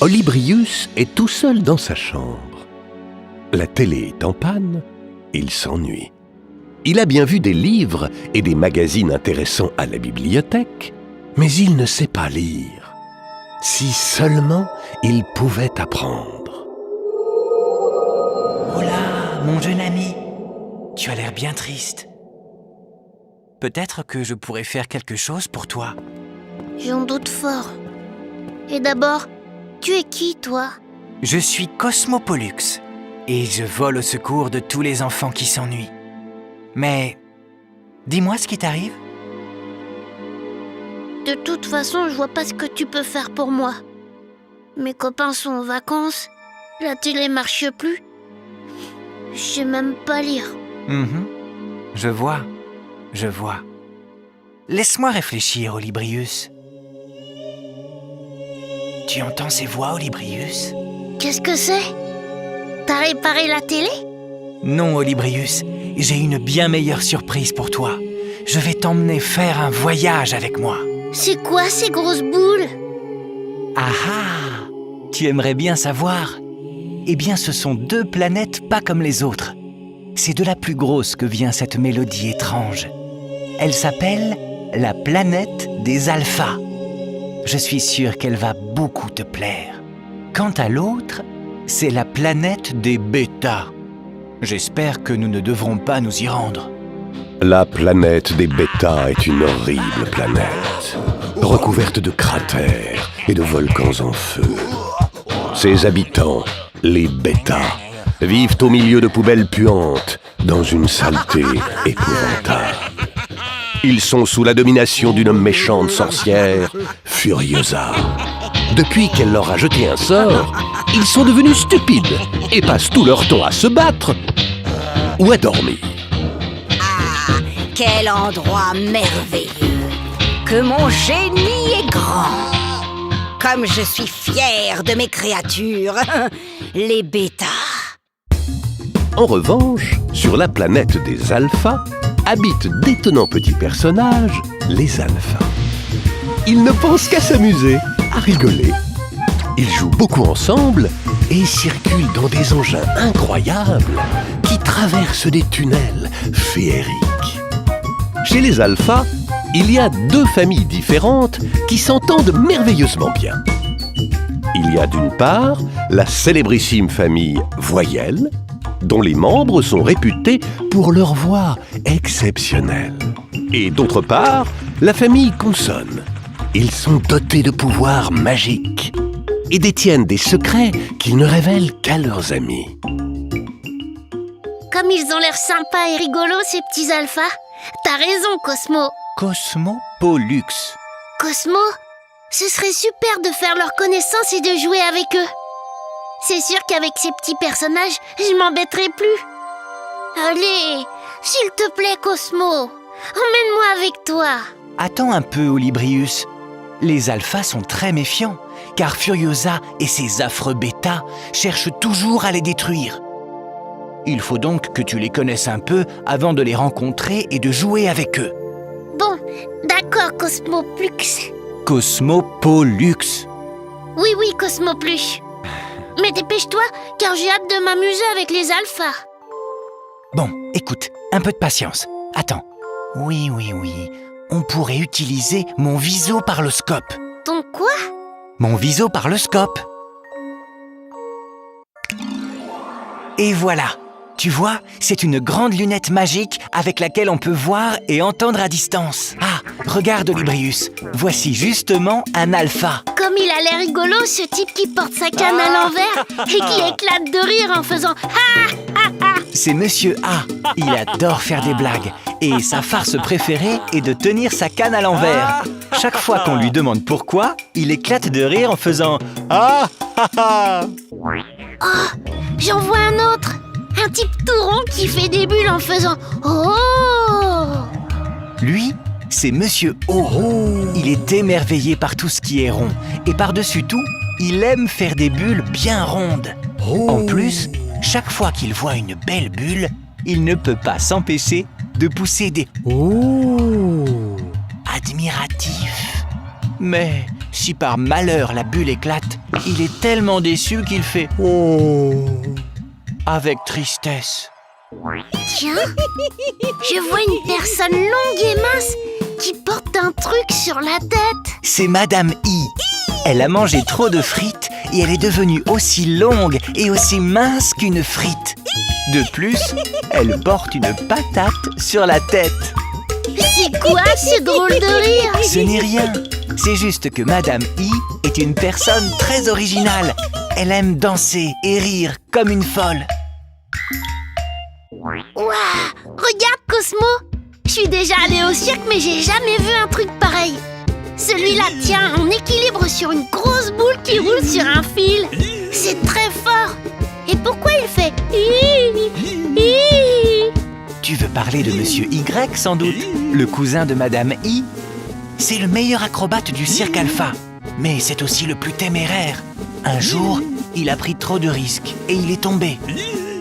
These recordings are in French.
Olybrius est tout seul dans sa chambre. La télé est en panne, il s'ennuie. Il a bien vu des livres et des magazines intéressants à la bibliothèque, mais il ne sait pas lire. Si seulement il pouvait apprendre. Oh là, mon jeune ami, tu as l'air bien triste. Peut-être que je pourrais faire quelque chose pour toi. J'en doute fort. Et d'abord, tu es qui, toi? Je suis Cosmopollux et je vole au secours de tous les enfants qui s'ennuient. Mais, dis-moi ce qui t'arrive. De toute façon, je vois pas ce que tu peux faire pour moi. Mes copains sont en vacances, la télé marche plus. Je sais même pas lire. Je vois. Laisse-moi réfléchir, Olybrius. Tu entends ces voix, Olybrius? Qu'est-ce que c'est? T'as réparé la télé? Non, Olybrius, j'ai une bien meilleure surprise pour toi. Je vais t'emmener faire un voyage avec moi. C'est quoi ces grosses boules? Ah ah! Tu aimerais bien savoir? Eh bien, ce sont 2 planètes pas comme les autres. C'est de la plus grosse que vient cette mélodie étrange. Elle s'appelle la planète des alphas. Je suis sûr qu'elle va beaucoup te plaire. Quant à l'autre, c'est la planète des bêtas. J'espère que nous ne devrons pas nous y rendre. La planète des bêtas est une horrible planète, recouverte de cratères et de volcans en feu. Ses habitants, les bêtas, vivent au milieu de poubelles puantes, dans une saleté épouvantable. Ils sont sous la domination d'une méchante sorcière, Furiosa. Depuis qu'elle leur a jeté un sort, ils sont devenus stupides et passent tout leur temps à se battre ou à dormir. Ah, quel endroit merveilleux! Que mon génie est grand! Comme je suis fière de mes créatures, les bêtas! En revanche, sur la planète des alphas, habitent d'étonnants petits personnages, les alphas. Ils ne pensent qu'à s'amuser, à rigoler. Ils jouent beaucoup ensemble et circulent dans des engins incroyables qui traversent des tunnels féeriques. Chez les alphas, il y a 2 familles différentes qui s'entendent merveilleusement bien. Il y a d'une part la célébrissime famille Voyelle, dont les membres sont réputés pour leur voix exceptionnelle. Et d'autre part, la famille Consonne. Ils sont dotés de pouvoirs magiques et détiennent des secrets qu'ils ne révèlent qu'à leurs amis. Comme ils ont l'air sympas et rigolos, ces petits alphas. T'as raison, Cosmo. Cosmopollux. Cosmo, ce serait super de faire leur connaissance et de jouer avec eux. C'est sûr qu'avec ces petits personnages, je m'embêterai plus. Allez, s'il te plaît, Cosmo, emmène-moi avec toi. Attends un peu, Olybrius. Les alphas sont très méfiants, car Furiosa et ses affreux bêtas cherchent toujours à les détruire. Il faut donc que tu les connaisses un peu avant de les rencontrer et de jouer avec eux. Bon, d'accord, Cosmoplux. Cosmopollux. Oui, Cosmoplux. Mais dépêche-toi, car j'ai hâte de m'amuser avec les alphas. Bon, écoute, un peu de patience. Attends. Oui. On pourrait utiliser mon visoparloscope. Ton quoi? Mon visoparloscope. Et voilà. Tu vois, c'est une grande lunette magique avec laquelle on peut voir et entendre à distance. Ah, regarde, Olybrius. Voici justement un alpha. Comme il a l'air rigolo, ce type qui porte sa canne à l'envers et qui éclate de rire en faisant « Ha !» C'est Monsieur A. Il adore faire des blagues. Et sa farce préférée est de tenir sa canne à l'envers. Chaque fois qu'on lui demande pourquoi, il éclate de rire en faisant « Ah ha ha !» Oh, j'en vois un autre. Un type tout rond qui fait des bulles en faisant « Oh !» Lui, c'est Monsieur O. Il est émerveillé par tout ce qui est rond. Et par-dessus tout, il aime faire des bulles bien rondes. En plus, chaque fois qu'il voit une belle bulle, il ne peut pas s'empêcher de pousser des « Oh !» admiratifs. Mais si par malheur la bulle éclate, Il est tellement déçu qu'il fait « Oh !» avec tristesse. Tiens, je vois une personne longue et mince qui porte un truc sur la tête. C'est Madame I. Elle a mangé trop de frites et elle est devenue aussi longue et aussi mince qu'une frite. De plus, elle porte une patate sur la tête. C'est quoi ce drôle de rire? Ce n'est rien. C'est juste que Madame I est une personne très originale. Elle aime danser et rire comme une folle. Ouah, regarde Cosmo. Je suis déjà allée au cirque mais j'ai jamais vu un truc pareil. Celui-là tient en équilibre sur une grosse boule qui roule sur un fil. C'est très fort. Et pourquoi il fait hi? Tu veux parler de Monsieur Y sans doute, le cousin de Madame I? C'est le meilleur acrobate du cirque Alpha, mais c'est aussi le plus téméraire. Un jour, il a pris trop de risques et il est tombé.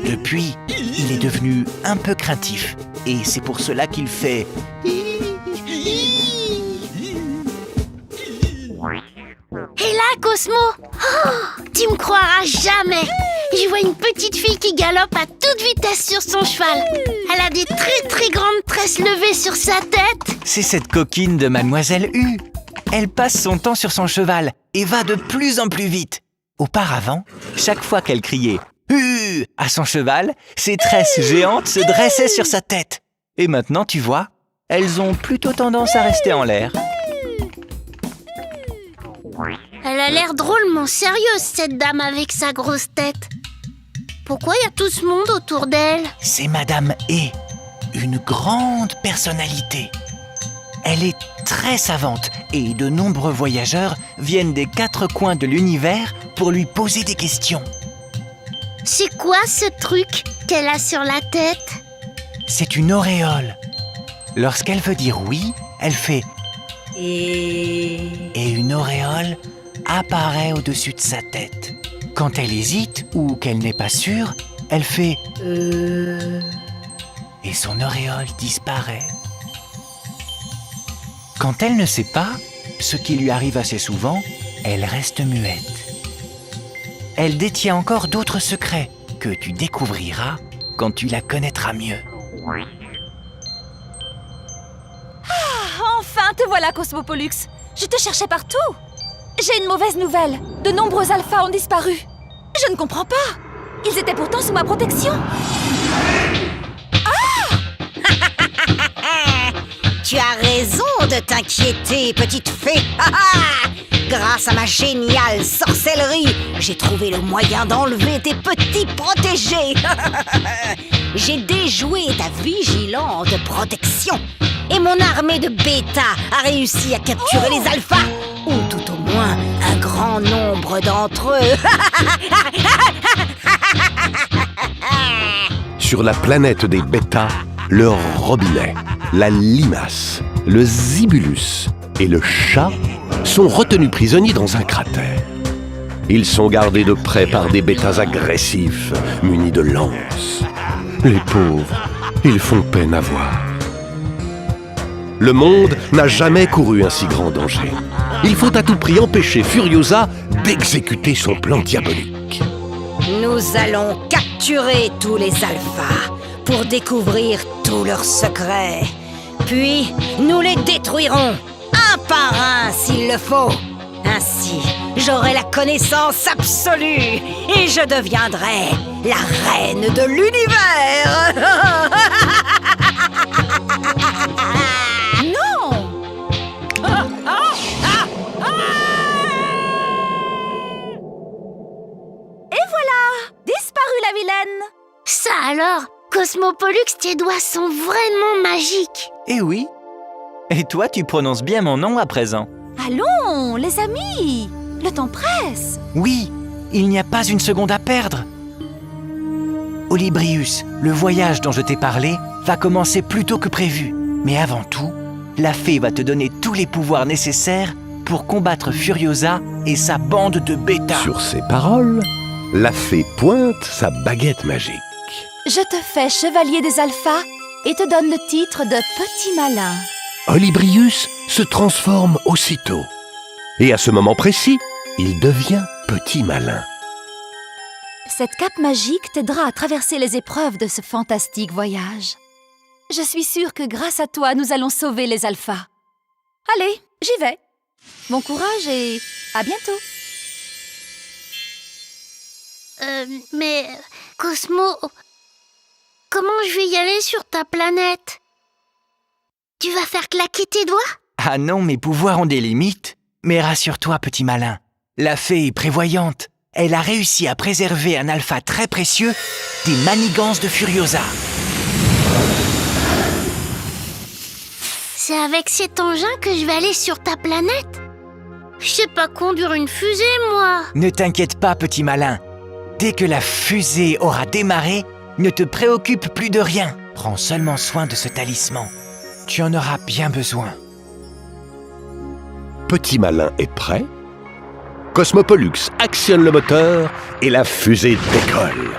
Depuis, il est devenu un peu craintif et c'est pour cela qu'il fait... Et là, Cosmo, oh, tu me croiras jamais. Je vois une petite fille qui galope à toute vitesse sur son cheval. Elle a des très très grandes tresses levées sur sa tête. C'est cette coquine de Mademoiselle U. Elle passe son temps sur son cheval et va de plus en plus vite. Auparavant, chaque fois qu'elle criait « U » à son cheval, ses tresses géantes se dressaient sur sa tête. Et maintenant, tu vois, elles ont plutôt tendance à rester en l'air. Elle a l'air drôlement sérieuse, cette dame avec sa grosse tête. Pourquoi il y a tout ce monde autour d'elle? C'est Madame E, une grande personnalité. Elle est très savante et de nombreux voyageurs viennent des 4 coins de l'univers pour lui poser des questions. C'est quoi ce truc qu'elle a sur la tête? C'est une auréole. Lorsqu'elle veut dire oui, elle fait Et une auréole apparaît au-dessus de sa tête. Quand elle hésite ou qu'elle n'est pas sûre, elle fait et son auréole disparaît. Quand elle ne sait pas, ce qui lui arrive assez souvent, elle reste muette. Elle détient encore d'autres secrets que tu découvriras quand tu la connaîtras mieux. Enfin, te voilà, Cosmopollux. Je te cherchais partout. J'ai une mauvaise nouvelle. De nombreux alphas ont disparu. Je ne comprends pas. Ils étaient pourtant sous ma protection. tu as raison de t'inquiéter, petite fée. Grâce à ma géniale sorcellerie, j'ai trouvé le moyen d'enlever tes petits protégés. J'ai déjoué ta vigilante protection. Et mon armée de bêta a réussi à capturer les alphas. Ou tout au moins, un grand nombre d'entre eux. Sur la planète des bêtas, le robinet, la limace, le zibulus et le chat sont retenus prisonniers dans un cratère. Ils sont gardés de près par des bêtas agressifs, munis de lances. Les pauvres, ils font peine à voir. Le monde n'a jamais couru un si grand danger. Il faut à tout prix empêcher Furiosa d'exécuter son plan diabolique. Nous allons capturer tous les alphas pour découvrir tous leurs secrets. Puis, nous les détruirons, un par un s'il le faut. Ainsi, j'aurai la connaissance absolue et je deviendrai la reine de l'univers. Non! Et voilà! Disparu la vilaine! Ça alors, Cosmopollux, tes doigts sont vraiment magiques. Eh oui. Et toi, tu prononces bien mon nom à présent. Allons, les amis! Le temps presse! Oui, il n'y a pas une seconde à perdre. Olybrius, le voyage dont je t'ai parlé va commencer plus tôt que prévu. Mais avant tout, la fée va te donner tous les pouvoirs nécessaires pour combattre Furiosa et sa bande de bêta. Sur ces paroles, la fée pointe sa baguette magique. Je te fais chevalier des alphas et te donne le titre de petit malin. Olybrius se transforme aussitôt. Et à ce moment précis, il devient Petit Malin. Cette cape magique t'aidera à traverser les épreuves de ce fantastique voyage. Je suis sûre que grâce à toi, nous allons sauver les alphas. Allez, j'y vais. Bon courage et à bientôt. Mais Cosmo, comment je vais y aller sur ta planète? Tu vas faire claquer tes doigts? Ah non, mes pouvoirs ont des limites. Mais rassure-toi, petit malin. La fée est prévoyante. Elle a réussi à préserver un alpha très précieux des manigances de Furiosa. C'est avec cet engin que je vais aller sur ta planète? Je sais pas conduire une fusée, moi. Ne t'inquiète pas, petit malin. Dès que la fusée aura démarré, ne te préoccupe plus de rien. Prends seulement soin de ce talisman. Tu en auras bien besoin. Petit Malin est prêt. Cosmopollux actionne le moteur et la fusée décolle.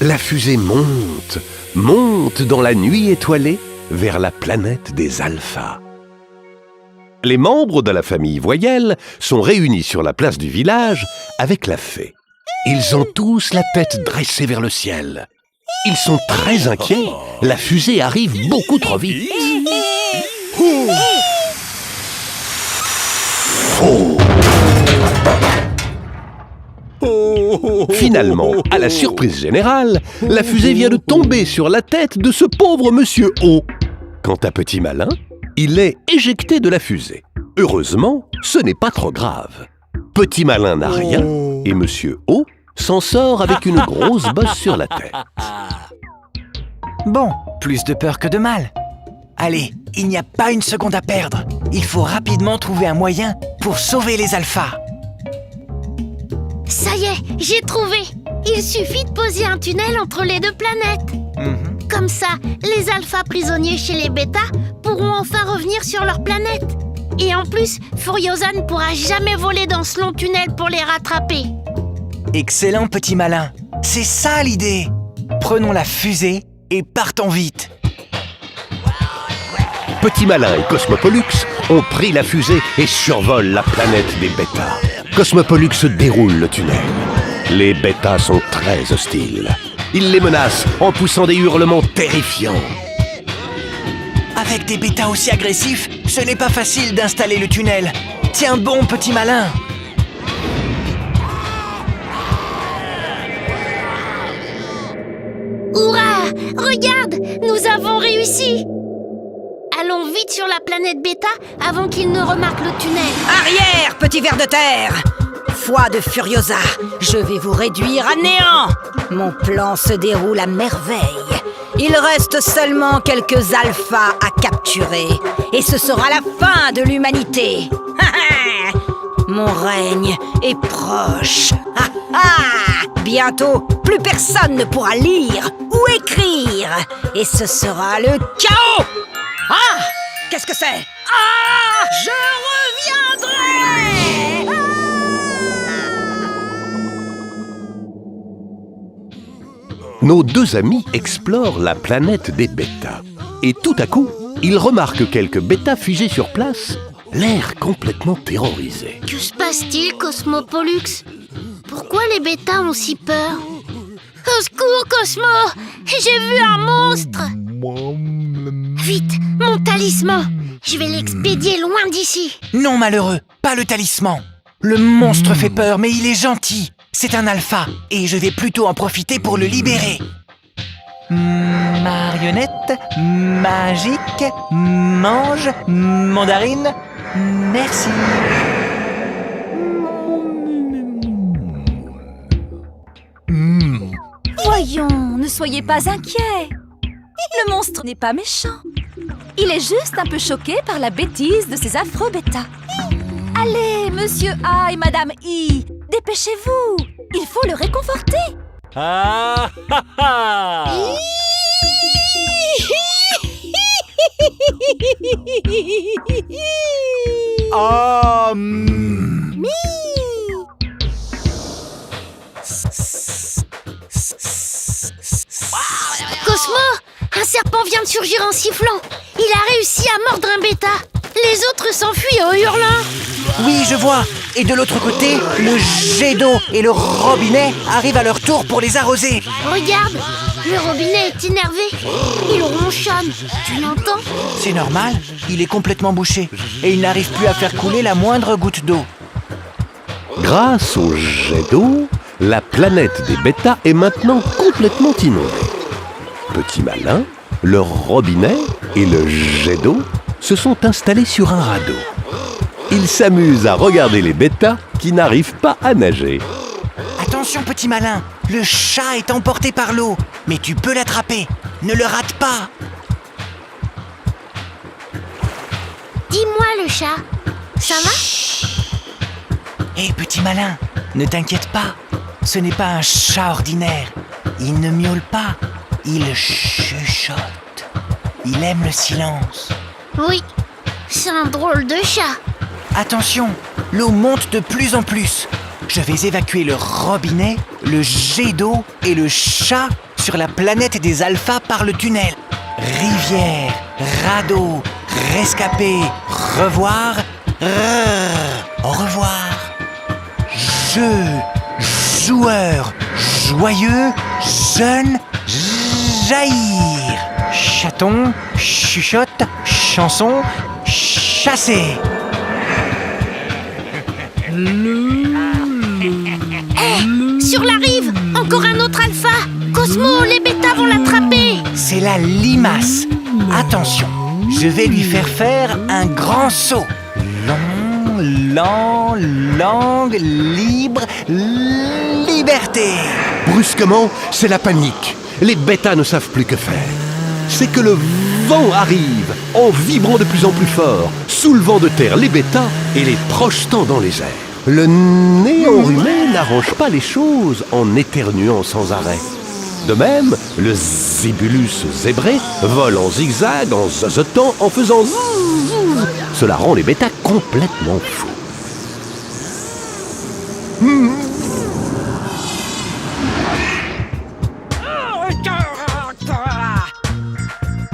La fusée monte dans la nuit étoilée vers la planète des alphas. Les membres de la famille Voyelle sont réunis sur la place du village avec la fée. Ils ont tous la tête dressée vers le ciel. Ils sont très inquiets. La fusée arrive beaucoup trop vite. Finalement, à la surprise générale, la fusée vient de tomber sur la tête de ce pauvre Monsieur O. Quant à Petit Malin, il est éjecté de la fusée. Heureusement, ce n'est pas trop grave. Petit Malin n'a rien et Monsieur O s'en sort avec une grosse bosse sur la tête. Bon, plus de peur que de mal. Allez, il n'y a pas une seconde à perdre. Il faut rapidement trouver un moyen pour sauver les alphas. Ça y est, j'ai trouvé. Il suffit de poser un tunnel entre les deux planètes. Comme ça, les alphas prisonniers chez les bêtas pourront enfin revenir sur leur planète. Et en plus, Furiosa ne pourra jamais voler dans ce long tunnel pour les rattraper. Excellent, petit malin. C'est ça l'idée. Prenons la fusée et partons vite. Petit Malin et Cosmopollux ont pris la fusée et survolent la planète des bêtas. Cosmopollux déroule le tunnel. Les bêtas sont très hostiles. Ils les menacent en poussant des hurlements terrifiants. Avec des bêtas aussi agressifs, ce n'est pas facile d'installer le tunnel. Tiens bon, petit malin. Hurrah! Regarde! Nous avons réussi! Allons vite sur la planète bêta avant qu'ils ne remarquent le tunnel. Arrière, petit ver de terre! Foi de Furiosa, je vais vous réduire à néant! Mon plan se déroule à merveille. Il reste seulement quelques alphas à capturer. Et ce sera la fin de l'humanité. Mon règne est proche. Bientôt, plus personne ne pourra lire ou écrire. Et ce sera le chaos! Ah! Qu'est-ce que c'est? Ah! Je reviendrai! Nos deux amis explorent la planète des bêtas. Et tout à coup, ils remarquent quelques bêtas figés sur place, l'air complètement terrorisés. Que se passe-t-il, Cosmopollux? Pourquoi les bêtas ont si peur? Au secours, Cosmo! J'ai vu un monstre! Vite, mon talisman! Je vais l'expédier loin d'ici! Non, malheureux, pas le talisman. Le monstre fait peur, mais il est gentil. C'est un alpha, et je vais plutôt en profiter pour le libérer. Marionnette, magique, mange, mandarine, merci. Voyons, ne soyez pas inquiets. Le monstre n'est pas méchant. Il est juste un peu choqué par la bêtise de ces affreux bêtas. Allez, monsieur A et madame I, dépêchez-vous. Il faut le réconforter. Ah ha ha! Cosmo! Un serpent vient de surgir en sifflant! Il a réussi à mordre un bêta! Les autres s'enfuient en hurlant! Oui, je vois, Et de l'autre côté, le jet d'eau et le robinet arrivent à leur tour pour les arroser. Regarde, le robinet est énervé. Il ronchonne. Tu l'entends? C'est normal, il est complètement bouché et il n'arrive plus à faire couler la moindre goutte d'eau. Grâce au jet d'eau, la planète des bêtas est maintenant complètement inondée. Petit Malin, le robinet et le jet d'eau se sont installés sur un radeau. Ils s'amusent à regarder les bêtas qui n'arrivent pas à nager. Attention Petit Malin, le chat est emporté par l'eau, mais tu peux l'attraper, ne le rate pas. Dis-moi le chat, ça va? Hé Petit Malin, ne t'inquiète pas, ce n'est pas un chat ordinaire. Il ne miaule pas, il chuchote. Il aime le silence. Oui, c'est un drôle de chat. Attention, l'eau monte de plus en plus. Je vais évacuer le robinet, le jet d'eau et le chat sur la planète des alphas par le tunnel. Rivière, radeau, rescapé, revoir, au revoir. Jeu, joueur, joyeux, jeune, jaillir. Chaton, chuchote, chanson, chasser. Sur la rive, encore un autre alpha. Cosmo, les bêtas vont l'attraper. C'est la limace. Attention, je vais lui faire un grand saut. Long, langue, libre, liberté. Brusquement, c'est la panique. Les bêtas ne savent plus que faire. C'est que le vent arrive, en vibrant de plus en plus fort, soulevant de terre les bêtas et les projetant dans les airs. Le nez enrhumé n'arrange pas les choses en éternuant sans arrêt. De même, le zébulus zébré vole en zigzag, en zozotant, en faisant zzzz. Cela rend les bêtas complètement fous.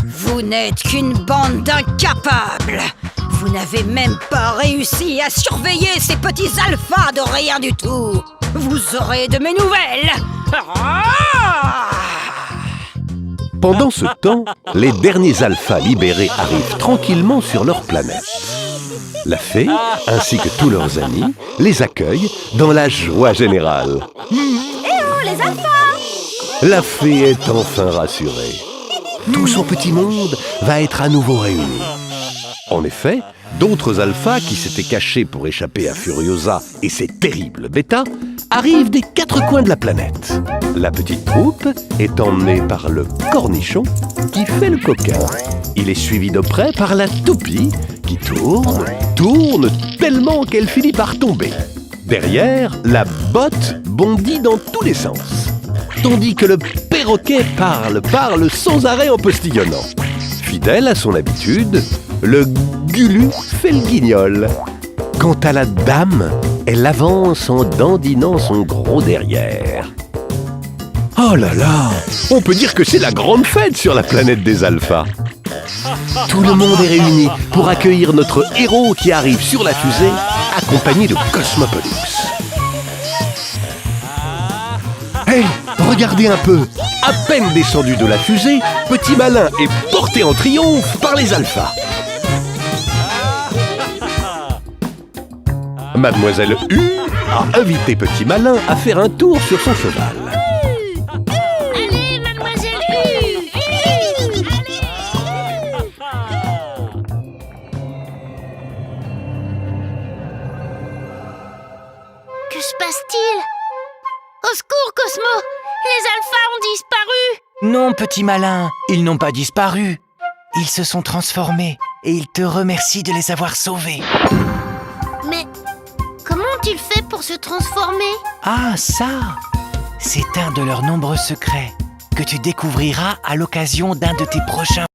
Vous n'êtes qu'une bande d'incapables. Vous n'avez même pas réussi à surveiller ces petits alphas de rien du tout. Vous aurez de mes nouvelles. Pendant ce temps, les derniers alphas libérés arrivent tranquillement sur leur planète. La fée, ainsi que tous leurs amis, les accueillent dans la joie générale. Eh oh, les alphas! La fée est enfin rassurée. Tout son petit monde va être à nouveau réuni. En effet, d'autres alphas qui s'étaient cachés pour échapper à Furiosa et ses terribles bêtas arrivent des quatre coins de la planète. La petite troupe est emmenée par le cornichon qui fait le coquin. Il est suivi de près par la toupie qui tourne tellement qu'elle finit par tomber. Derrière, la botte bondit dans tous les sens, tandis que le perroquet parle sans arrêt en postillonnant. Fidèle à son habitude, le gulu fait le guignol. Quant à la dame, elle avance en dandinant son gros derrière. Oh là là, on peut dire que c'est la grande fête sur la planète des alphas. Tout le monde est réuni pour accueillir notre héros qui arrive sur la fusée, accompagné de Cosmopolis. Hey, regardez un peu. À peine descendu de la fusée, Petit Malin est porté en triomphe par les alphas. Mademoiselle U a invité Petit Malin à faire un tour sur son cheval. Allez, mademoiselle U. Allez. Que se passe-t-il? Au secours, Cosmo! Les alphas ont disparu! Non, Petit Malin, ils n'ont pas disparu. Ils se sont transformés et ils te remercient de les avoir sauvés. Mais comment ont-ils fait pour se transformer? Ah, ça! C'est un de leurs nombreux secrets que tu découvriras à l'occasion d'un de tes prochains